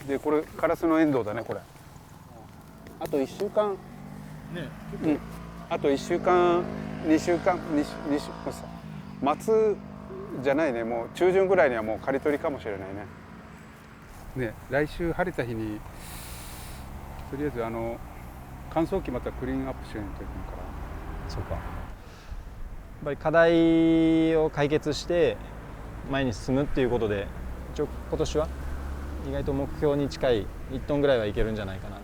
でこれカラスのエンドウだねこれ。あと1週間ね、うん、あと1週間2週間末じゃないね、もう中旬ぐらいにはもう刈り取りかもしれないね。ね、来週晴れた日にとりあえず乾燥機またクリーンアップしないといけないから。そうか。やっぱり課題を解決して前に進むっていうことで、一応今年は意外と目標に近い1トンぐらいはいけるんじゃないかな。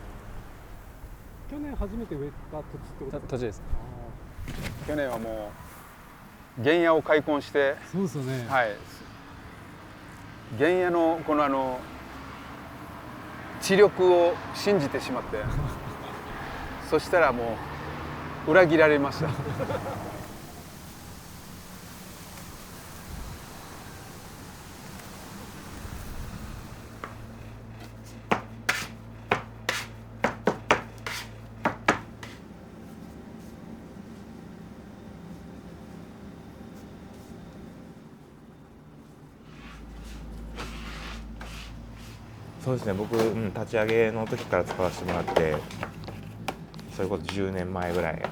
去年初めて植えた土地ってことですか？土地です。去年はもう原野を開墾して、そうですよね。はい。原野のこの知力を信じてしまってそしたらもう裏切られましたそうですね、僕、立ち上げの時から使わせてもらって、それこそ10年前ぐらい。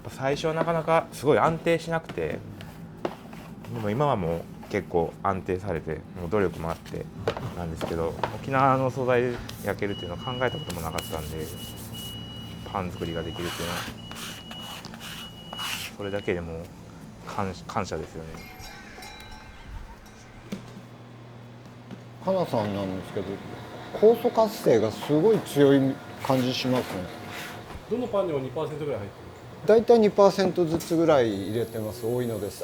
最初はなかなかすごい安定しなくて、でも今はもう結構安定されて、もう努力もあってなんですけど、沖縄の素材で焼けるっていうのは考えたこともなかったんで、パン作りができるっていうのは、それだけでも感謝ですよね。かなさんなんですけど、酵素活性がすごい強い感じしますね。どのパンにも 2% ぐらい入ってる？だいたい 2% ずつぐらい入れてます。多いのです。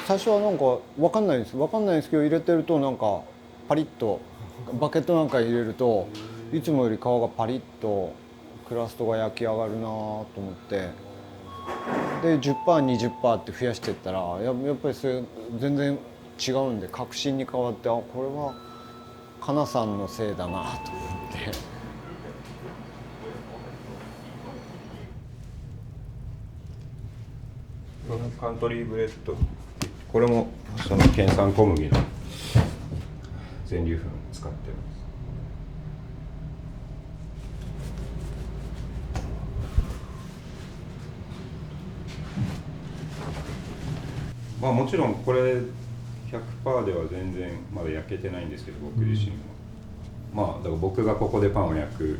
最初はなんか分かんないんですけど、入れてるとなんかパリッと、バケットなんか入れるといつもより皮がパリッとクラストが焼き上がるなと思って、で 10%、20% って増やしていったらやっぱりそれ全然違うんで、確信に変わって、これはかなさんのせいだなと思って。カントリーブレッド、これもその県産小麦の全粒粉使ってます。まあもちろんこれ 100% では全然まだ焼けてないんですけど、僕自身も、まあだから僕がここでパンを焼く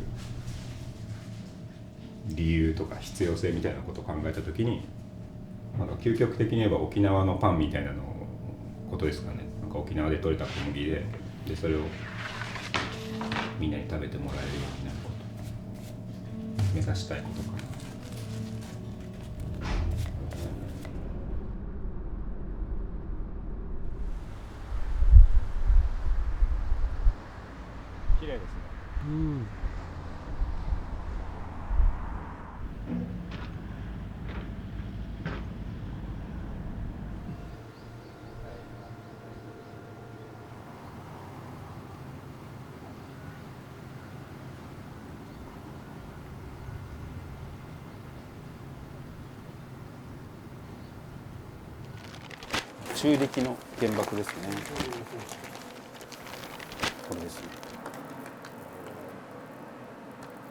理由とか必要性みたいなことを考えたときに、なんか究極的に言えば沖縄のパンみたいなのことですかね。なんか沖縄で採れた小麦でそれをみんなに食べてもらえるようになること、目指したいことかな。綺麗ですね。うん。中力の原爆ですね。これですね。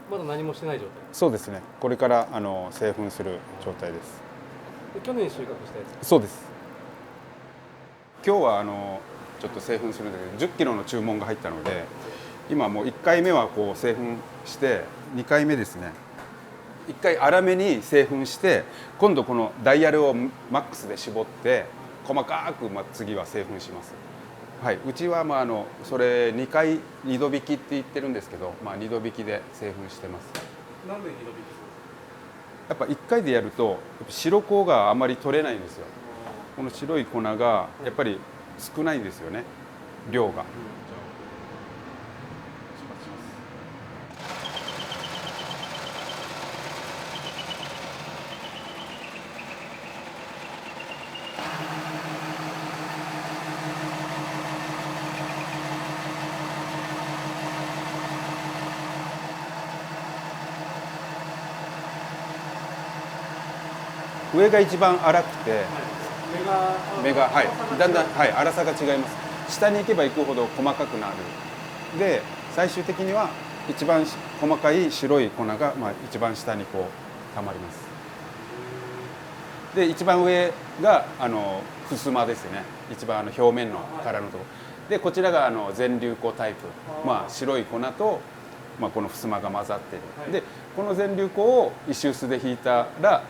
まだ何もしてない状態。そうですね。これから製粉する状態です。去年収穫したやつ。そうです。今日はちょっと製粉するんだけど、10キロの注文が入ったので、今もう1回目はこう製粉して、2回目ですね。1回粗めに製粉して、今度このダイヤルをマックスで絞って細かく次は製粉します。はい、うちはそれ2回2度引きって言ってるんですけど、2度引きで製粉してます。なんで2度引きですか？やっぱ1回でやると白粉があまり取れないんですよ。この白い粉がやっぱり少ないんですよね、量が。上が一番粗くて、目がはい、だんだん、はい、粗さが違います。下に行けば行くほど細かくなるで最終的には一番細かい白い粉が、まあ、一番下にこうたまります。で一番上が襖ですね。一番表面の殻のところで、こちらが全粒粉タイプ、まあ、白い粉と、まあ、この襖が混ざってる。でこの全粒粉を石臼でひいたら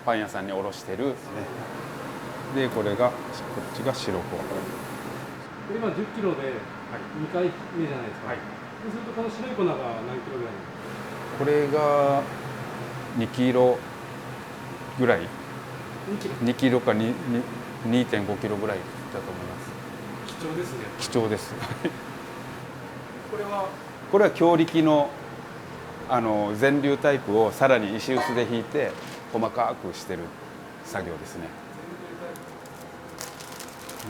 パン屋さんに卸してる、ね、でこれがこっちが白粉。今10キロで2回目じゃないですか、はい、そうするとこの白い粉が何キロぐらい？これが2キロぐらい、2キロか2.5キロぐらいだと思います。貴重ですね。貴重です。これは強力の全粒タイプをさらに石臼でひいて細かくしてる作業ですね。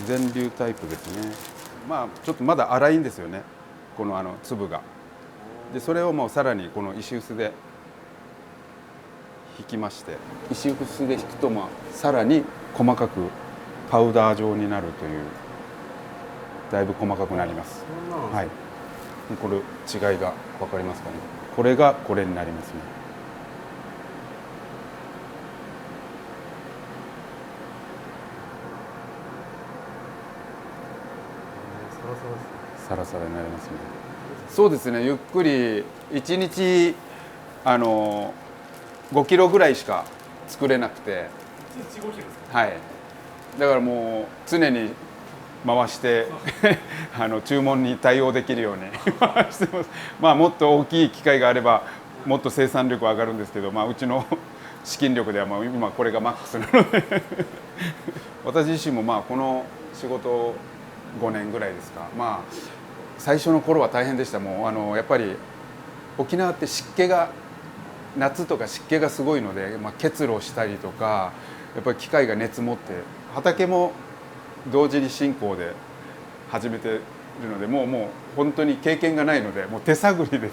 全粒タイプですね。まあちょっとまだ粗いんですよね、この粒が。でそれをもうさらにこの石臼でひきまして、石臼でひくとまあさらに細かくパウダー状になるという、だいぶ細かくなります。はい。これ違いが分かりますかね。これがこれになりますね。サラサラになりますね。そうですね。ゆっくり1日5キロぐらいしか作れなくて。1日5キロですか？はい。だからもう常に回して注文に対応できるように回してます。まあもっと大きい機械があればもっと生産力上がるんですけど、まあうちの資金力ではもう今これがマックスなので私自身もまあこの仕事5年ぐらいですか。まあ最初の頃は大変でした。もうやっぱり沖縄って湿気が夏とか湿気がすごいので、まあ、結露したりとかやっぱり機械が熱持って畑も同時に進行で始めているので、もう本当に経験がないので、もう手探りで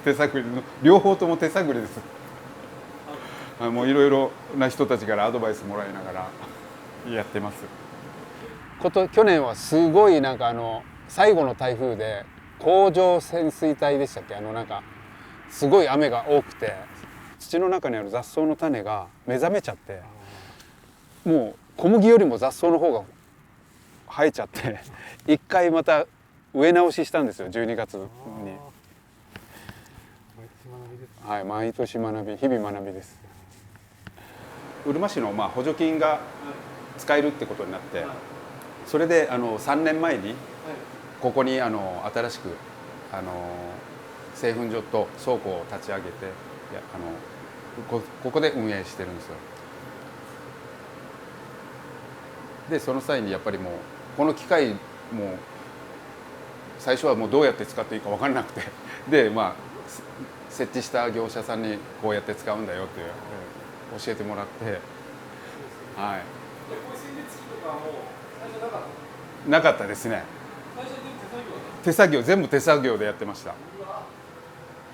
両方とも手探りです。もういろいろな人たちからアドバイスもらいながらやってます。去年はすごいなんか最後の台風で甲状潜水帯でしたっけ、なんかすごい雨が多くて土の中にある雑草の種が目覚めちゃって、もう小麦よりも雑草の方が生えちゃって一回また植え直ししたんですよ、12月に。はい、毎年学び、日々学びです。うるま市のまあ補助金が使えるってことになって、それで3年前にここに新しく製粉所と倉庫を立ち上げて、ここで運営してるんですよ。でその際にやっぱりもうこの機械も最初はもうどうやって使っていいか分からなくてでまあ設置した業者さんにこうやって使うんだよって教えてもらって、はい。なかったですね。全部手作業でやってました。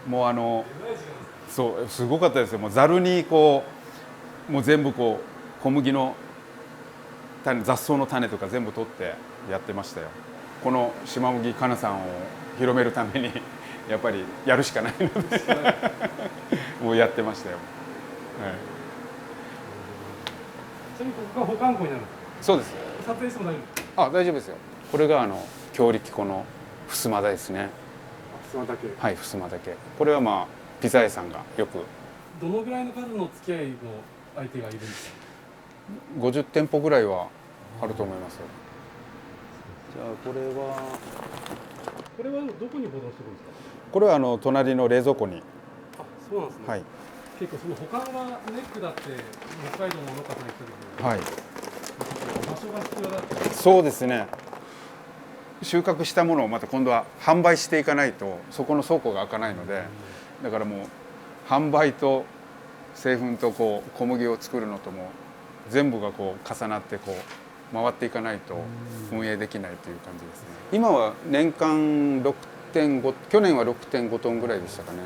もうそうすごかったですよ。もうざるにもう全部小麦の種、雑草の種とか全部取ってやってましたよ。この島麦かなさんを広めるためにやっぱりやるしかないのでもうやってましたよ。はい。ちなみにここが保管庫になるんですか？そうです。撮影しても大丈夫ですか？あ、大丈夫ですよ。これが強力粉の襖ですね。襖だけ。はい、襖だけ。これはまあピザ屋さんがよく。どのぐらいの数の付き合いの相手がいるんですか？50店舗ぐらいはあると思います。じゃあこれはどこに保存してるんですか？これは隣の冷蔵庫に。あ、そうなんですね。はい。結構その保管がネックだって北海道の農家さん言ってるので、はい。場所が必要だって。そうですね。収穫したものをまた今度は販売していかないとそこの倉庫が開かないので、だからもう販売と製粉と小麦を作るのとも全部が重なって回っていかないと運営できないという感じですね。今は年間6.5、去年は 6.5 トンぐらいでしたかね。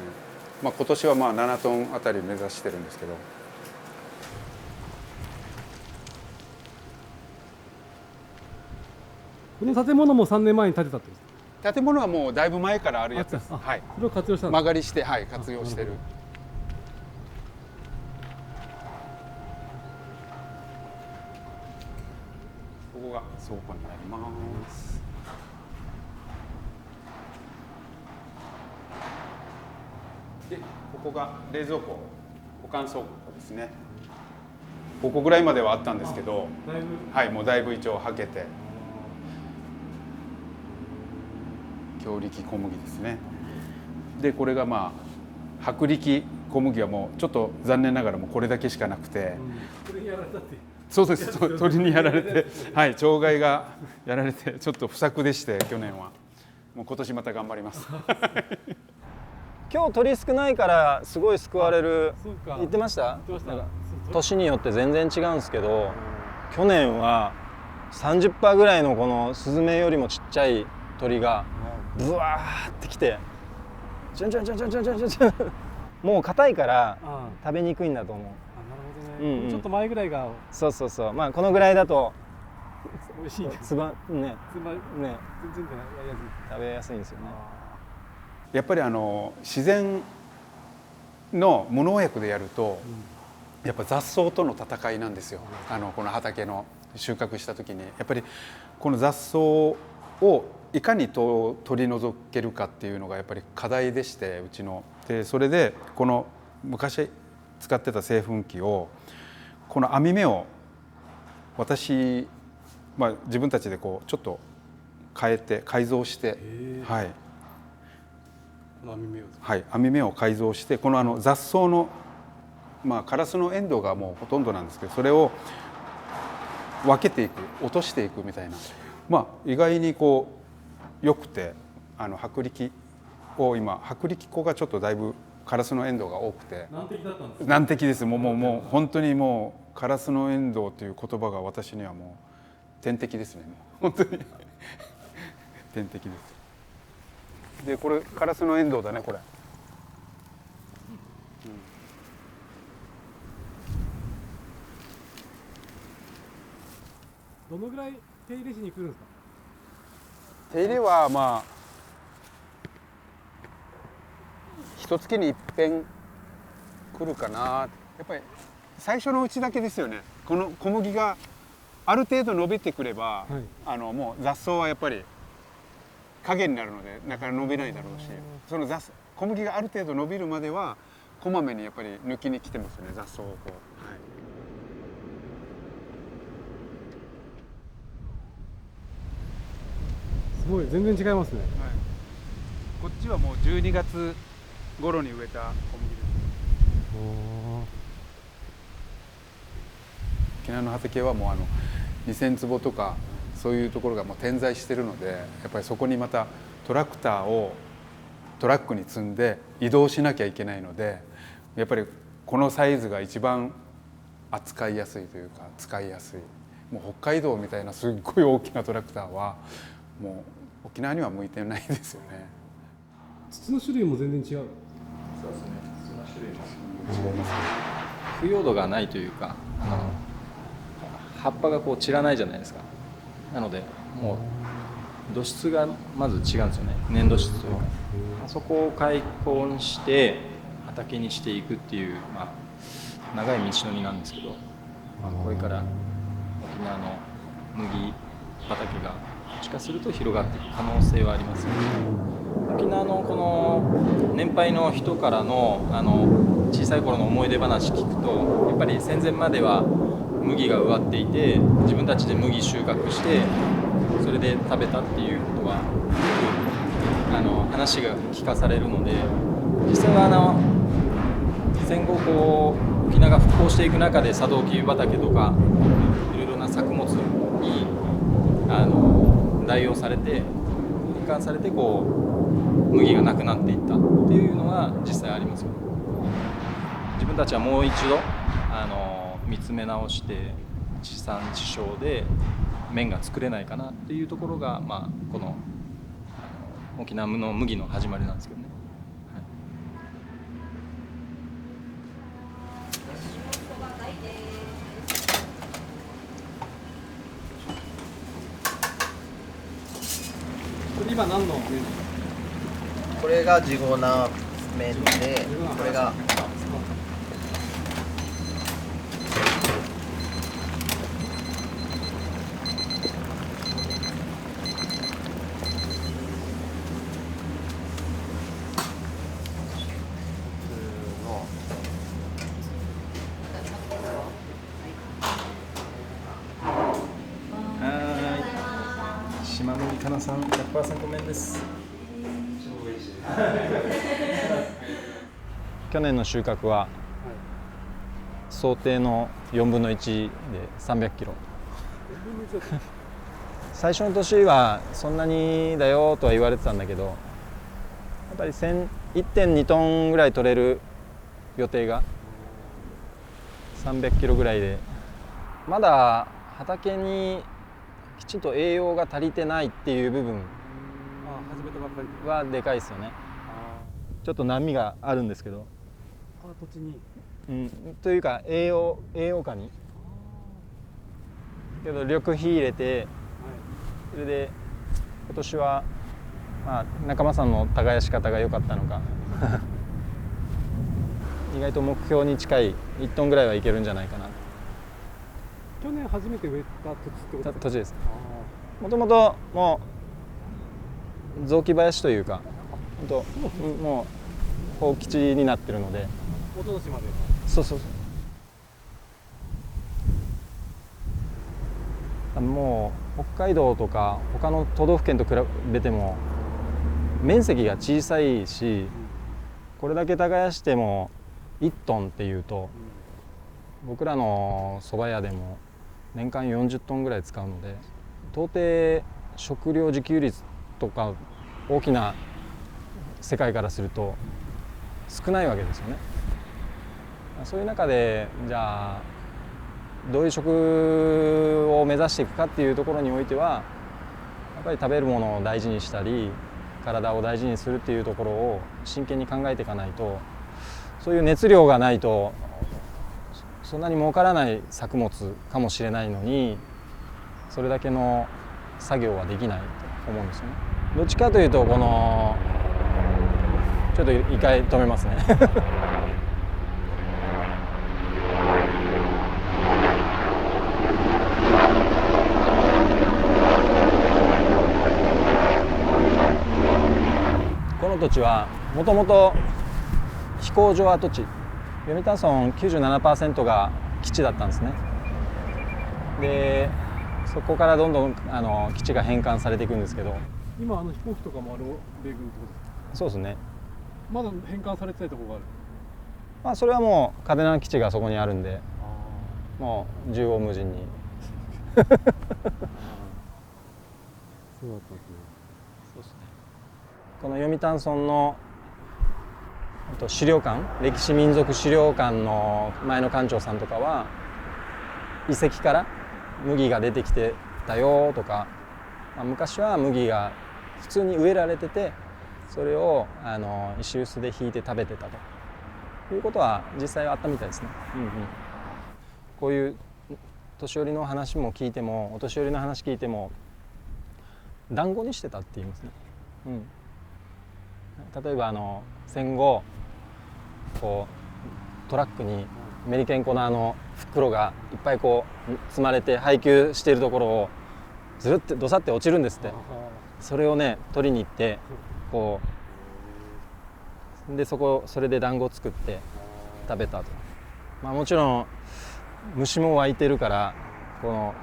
まあ今年はまあ7トンあたり目指してるんですけど。この建物も3年前に建てたってことですか？建物はもうだいぶ前からあるやつです。あはい。それを活用したんです曲がりして、はい、活用してる。ここが倉庫になります。で、ここが冷蔵庫、保管倉庫ですね。ここぐらいまではあったんですけど、だいぶはい、もうだいぶ一応はけて。強力小麦ですね。で、これがまあ薄力小麦はもうちょっと残念ながらもうこれだけしかなくて、これやられたってそうです、鳥にやられて、はい、鳥害がやられてちょっと不作でして、去年は。もう今年また頑張ります。今日鳥少ないからすごい救われる。そうか言ってました？言ってましたなんかそう年によって全然違うんですけど、去年は 30% ぐらいのこのスズメよりもちっちゃい鳥がブワーってきて、チュンチュンチュンチュンチュンチュンチュンもう硬いからあ食べにくいんだと思う。なるほどね、うんうんちょっと前ぐらいがそうそうそう。まあこのぐらいだと美味しいんですつばねつまりね全然やりやすい食べやすいんですよね。やっぱり自然の無農薬でやると、やっぱ雑草との戦いなんですよ。この畑の収穫した時にやっぱりこの雑草をいかに取り除けるかっていうのがやっぱり課題でして、うちの。でそれでこの昔使ってた製粉機をこの網目を私、自分たちでこうちょっと変えて改造して、はい。この網目をはい、網目を改造してこの雑草の、カラスのエンドウがもうほとんどなんですけど、それを分けていく、落としていくみたいな、意外にこう良くて、薄力を今薄力粉がちょっとだいぶカラスのエンドウが多くて難敵だったんです難敵です。もう本当にもうカラスのエンドウという言葉が私にはもう天敵ですね。もう本当に天敵です。でこれカラスのエンドウだねこれ。どのぐらい手入れしに来るんですか？手入れは一月に一遍来るかな。やっぱり最初のうちだけですよね。この小麦がある程度伸びてくれば、もう雑草はやっぱり影になるのでなかなか伸びないだろうし、その小麦がある程度伸びるまではこまめにやっぱり抜きに来てますよね、雑草をこう。すごい全然違いますね。こっちはもう12月頃に植えた小麦です。沖縄の畑はもう2000坪とかそういうところがもう点在してるので、やっぱりそこにまたトラクターをトラックに積んで移動しなきゃいけないので、やっぱりこのサイズが一番扱いやすいというか使いやすい。もう北海道みたいなすっごい大きなトラクターはもう沖縄には向いてないですよね。土の種類も全然違う。そうですね。土の種類も違います。腐葉土がないというか、葉っぱがこう散らないじゃないですか。なのでもう土質がまず違うんですよね。粘土質というか、そこを開墾して畑にしていくっていう、長い道のりなんですけど、これから沖縄の麦畑がもしかすると広がっていく可能性はありますよね。沖縄のこの年配の人からの小さい頃の思い出話聞くと、やっぱり戦前までは麦が植わっていて自分たちで麦収穫してそれで食べたっていうことはよく話が聞かされるので、実際は戦後こう沖縄が復興していく中でサトウキビ畑とかいろいろな作物に代用されて変換されてこう麦がなくなっていったっていうのは実際ありますよね。自分たちはもう一度見つめ直して地産地消で麺が作れないかなっていうところが、この沖縄の麦の始まりなんですけどね。今今何の麺ですか？これがジゴナ麺で、これが島麦かなさん 100% 麺です。去年の収穫は想定の4分の1で300キロ。最初の年はそんなにだよとは言われてたんだけど、やっぱり 1.2 トンぐらい取れる予定が300キロぐらいで、まだ畑にきちんと栄養が足りてないっていう部分始めたばっかり。はでかいですよね。ちょっと波があるんですけど、土地に。というか栄養価にけど緑肥入れて、それで今年は、まあ、仲間さんの耕し方が良かったのか意外と目標に近い1トンぐらいはいけるんじゃないかな。去年初めて植えた土地ってことですか？土地です。もともともう雑木林というか、本当もう放棄地になってるので。一昨年まで。そうそうそう。もう北海道とか他の都道府県と比べても面積が小さいし、これだけ耕しても1トンっていうと、僕らの蕎麦屋でも年間40トンぐらい使うので、到底食料自給率とか大きな世界からすると少ないわけですよね。そういう中でじゃあどういう食を目指していくかっていうところにおいては、やっぱり食べるものを大事にしたり体を大事にするっていうところを真剣に考えていかないと、そういう熱量がないとそんなに儲からない作物かもしれないのに、それだけの作業はできないと思うんですよね。どっちかというとこのちょっと一回止めますねこの土地はもともと飛行場跡地、読谷村 97% が基地だったんですね。でそこからどんどん基地が返還されていくんですけど、今飛行機とかも米軍ってことですか？そうですね。まだ返還されてないところがある。まあそれはもう嘉手納基地がそこにあるんで、もう縦横無尽にそうだったんですね。そうですね。この読谷村の資料館、歴史民族資料館の前の館長さんとかは、遺跡から麦が出てきてたよとか、昔は麦が普通に植えられてて、それを石臼でひいて食べてたということは実際はあったみたいですね。こういう年寄りの話も聞いても、お年寄りの話聞いても団子にしてたって言いますね。例えば戦後こうトラックにメリケン粉の袋がいっぱいこう積まれて配給しているところをずるってどさって落ちるんですって。それをね取りに行ってこうでそれで団子を作って食べたと。もちろん虫も湧いてるから、この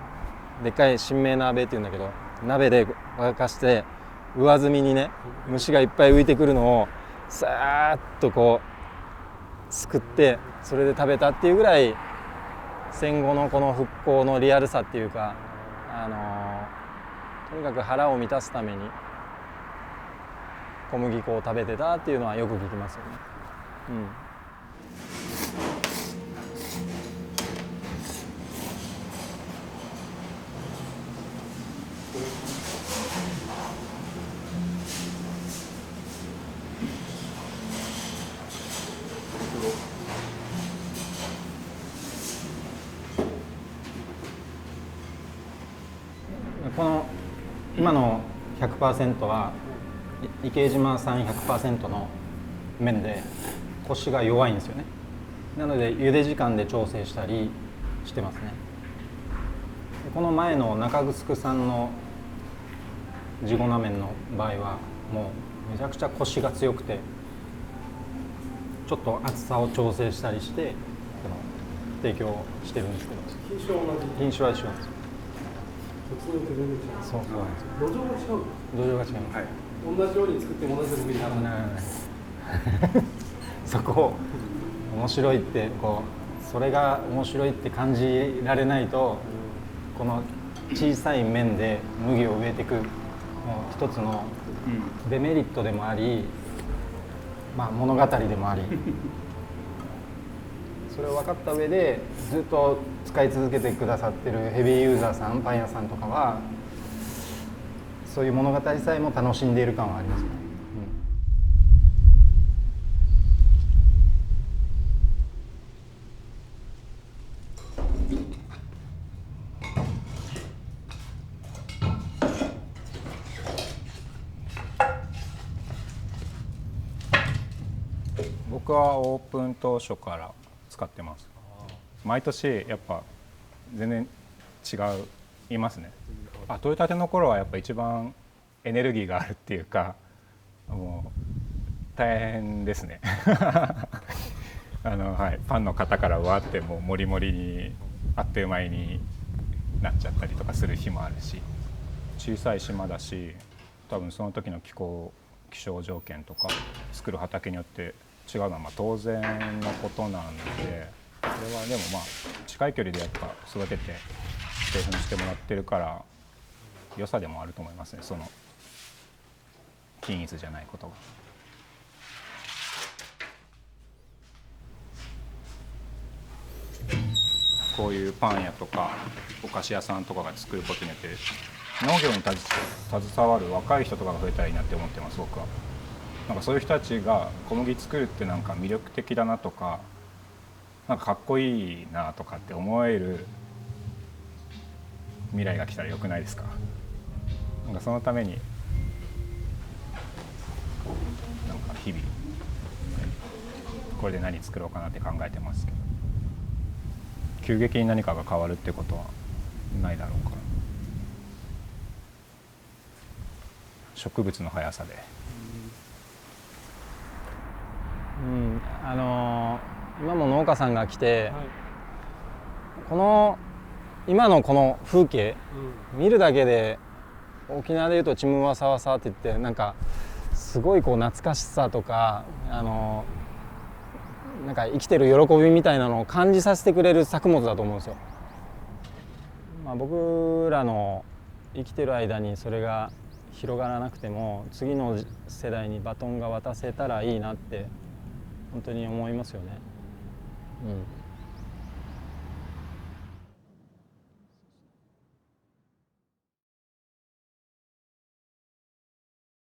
でっかい新芽鍋っていうんだけど、鍋で沸かして上澄みにね虫がいっぱい浮いてくるのをさーっとこうすくって、それで食べたっていうぐらい戦後のこの復興のリアルさっていうか、とにかく腹を満たすために小麦粉を食べてたっていうのはよく聞きますよね。この今の100% は池島産 100% の麺でコシが弱いんですよね。なので茹で時間で調整したりしてますね。この前の中城産の地粉麺の場合はもうめちゃくちゃコシが強くて、ちょっと厚さを調整したりして提供してるんですけど、品種は同じ。品種は一緒なんですよ。土地によって全然違う。そうなんですよ。土壌が違う。土壌が違います。同じように作っても同じようにならない。ならないそこを面白いってそれが面白いって感じられないと、この小さい面で麦を植えていくもう一つのデメリットでもあり、まあ物語でもありそれを分かった上でずっと使い続けてくださってるヘビーユーザーさん、パン屋さんとかはそういう物語さえも楽しんでいる感はありますね。僕はオープン当初から使ってます。毎年やっぱ全然違いますね。取れたての頃はやっぱ一番エネルギーがあるっていうか、もう大変ですねはい、パンの型からわってもうモリモリにあっという間になっちゃったりとかする日もあるし、小さい島だし多分その時の気象条件とか作る畑によって違うのはまあ当然のことなんで、それはでもまあ近い距離でやっぱ育てて製粉してもらってるから良さでもあると思いますね、その均一じゃないことが。こういうパン屋とかお菓子屋さんとかが作ることによって農業に携わる若い人とかが増えたらいいなって思ってます、僕は。なんかそういう人たちが小麦作るってなんか魅力的だなとか、なんかかっこいいなとかって思える未来が来たらよくないですか。なんかそのためになんか日々これで何作ろうかなって考えてますけど、急激に何かが変わるってことはないだろうから、植物の速さで。今も農家さんが来て、今のこの風景、見るだけで沖縄でいうとチムワサワサって言って、なんかすごい懐かしさとかなんか生きてる喜びみたいなのを感じさせてくれる作物だと思うんですよ。僕らの生きてる間にそれが広がらなくても次の世代にバトンが渡せたらいいなって本当に思いますよね。